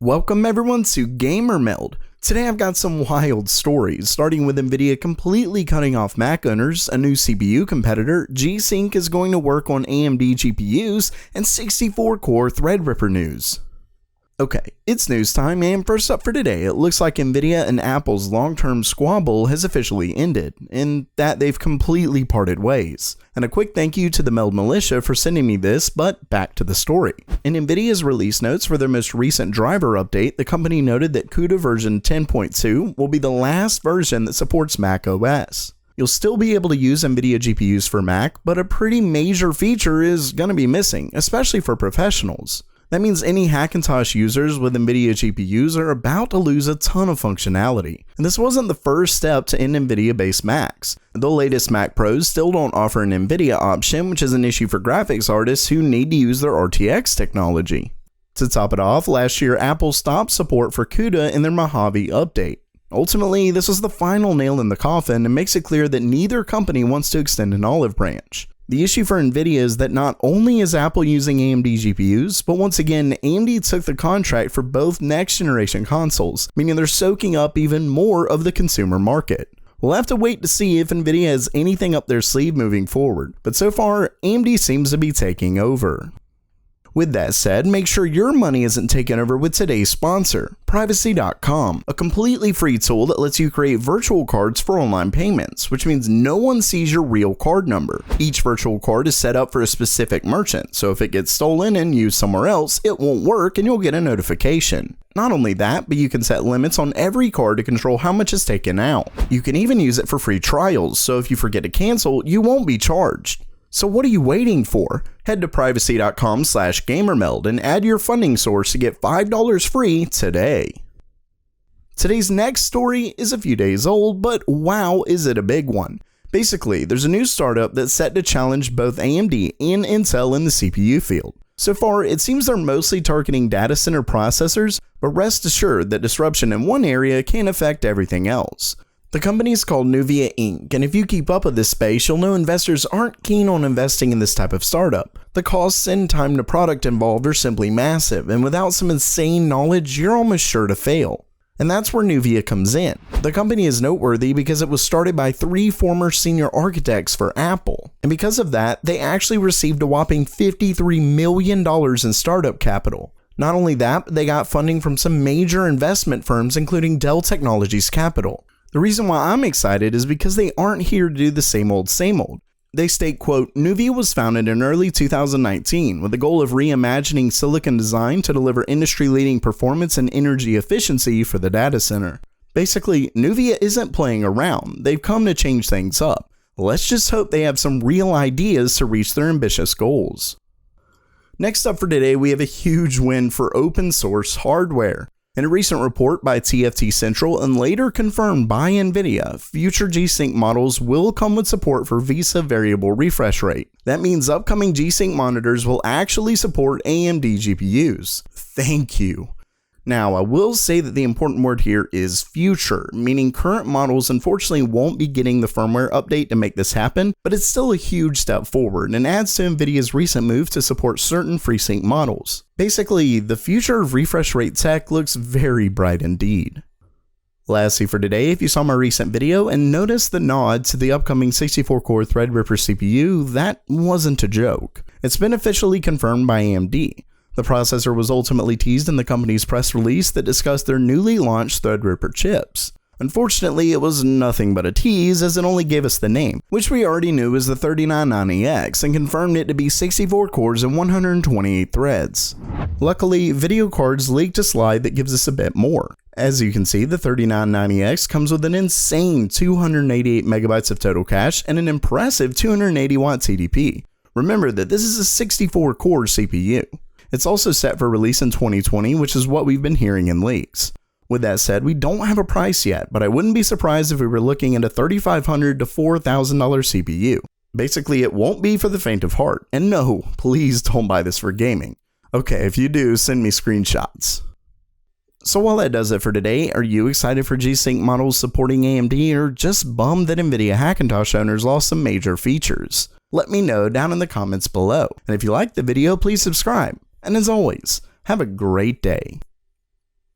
Welcome everyone to Gamer Meld. Today I've got some wild stories, starting with Nvidia completely cutting off Mac owners, a new CPU competitor, Gsync is going to work on AMD GPUs, and 64-core Threadripper news. Okay, it's news time, and first up for today, it looks like Nvidia and Apple's long-term squabble has officially ended, in that they've completely parted ways. And a quick thank you to the Meld Militia for sending me this, but back to the story. In Nvidia's release notes for their most recent driver update, the company noted that CUDA version 10.2 will be the last version that supports Mac OS. You'll still be able to use Nvidia GPUs for Mac, but a pretty major feature is going to be missing, especially for professionals. That means any Hackintosh users with Nvidia GPUs are about to lose a ton of functionality. And this wasn't the first step to end Nvidia-based Macs. The latest Mac Pros still don't offer an Nvidia option, which is an issue for graphics artists who need to use their RTX technology. To top it off, last year Apple stopped support for CUDA in their Mojave update. Ultimately, this was the final nail in the coffin and makes it clear that neither company wants to extend an olive branch. The issue for Nvidia is that not only is Apple using AMD GPUs, but once again, AMD took the contract for both next-generation consoles, meaning they're soaking up even more of the consumer market. We'll have to wait to see if Nvidia has anything up their sleeve moving forward, but so far, AMD seems to be taking over. With that said, make sure your money isn't taken over with today's sponsor, Privacy.com, a completely free tool that lets you create virtual cards for online payments, which means no one sees your real card number. Each virtual card is set up for a specific merchant, so if it gets stolen and used somewhere else, it won't work and you'll get a notification. Not only that, but you can set limits on every card to control how much is taken out. You can even use it for free trials, so if you forget to cancel, you won't be charged. So what are you waiting for? Head to privacy.com/gamermeld and add your funding source to get $5 free today. Today's next story is a few days old, but wow, is it a big one. Basically, there's a new startup that's set to challenge both AMD and Intel in the CPU field. So far, it seems they're mostly targeting data center processors, but rest assured that disruption in one area can affect everything else. The company is called Nvidia Inc., and if you keep up with this space, you'll know investors aren't keen on investing in this type of startup. The costs and time to product involved are simply massive, and without some insane knowledge, you're almost sure to fail. And that's where Nvidia comes in. The company is noteworthy because it was started by 3 former senior architects for Apple, and because of that, they actually received a whopping $53 million in startup capital. Not only that, but they got funding from some major investment firms including Dell Technologies Capital. The reason why I'm excited is because they aren't here to do the same old. They state, quote, Nvidia was founded in early 2019 with the goal of reimagining silicon design to deliver industry-leading performance and energy efficiency for the data center. Basically, Nvidia isn't playing around. They've come to change things up. Let's just hope they have some real ideas to reach their ambitious goals. Next up for today, we have a huge win for open source hardware. In a recent report by TFT Central and later confirmed by Nvidia, future Gsync models will come with support for VESA variable refresh rate. That means upcoming Gsync monitors will actually support AMD GPUs. Thank you. Now, I will say that the important word here is future, meaning current models unfortunately won't be getting the firmware update to make this happen, but it's still a huge step forward and adds to Nvidia's recent move to support certain FreeSync models. Basically, the future of refresh rate tech looks very bright indeed. Lastly for today, if you saw my recent video and noticed the nod to the upcoming 64-core Threadripper CPU, that wasn't a joke. It's been officially confirmed by AMD. The processor was ultimately teased in the company's press release that discussed their newly launched Threadripper chips. Unfortunately, it was nothing but a tease as it only gave us the name, which we already knew was the 3990X and confirmed it to be 64 cores and 128 threads. Luckily, video cards leaked a slide that gives us a bit more. As you can see, the 3990X comes with an insane 288 megabytes of total cache and an impressive 280 watt TDP. Remember that this is a 64 core CPU. It's also set for release in 2020, which is what we've been hearing in leaks. With that said, we don't have a price yet, but I wouldn't be surprised if we were looking at a $3,500 to $4,000 CPU. Basically, it won't be for the faint of heart, and no, please don't buy this for gaming. Okay, if you do, send me screenshots. So while that does it for today, are you excited for Gsync models supporting AMD or just bummed that Nvidia Hackintosh owners lost some major features? Let me know down in the comments below, and if you liked the video, please subscribe. And as always, have a great day.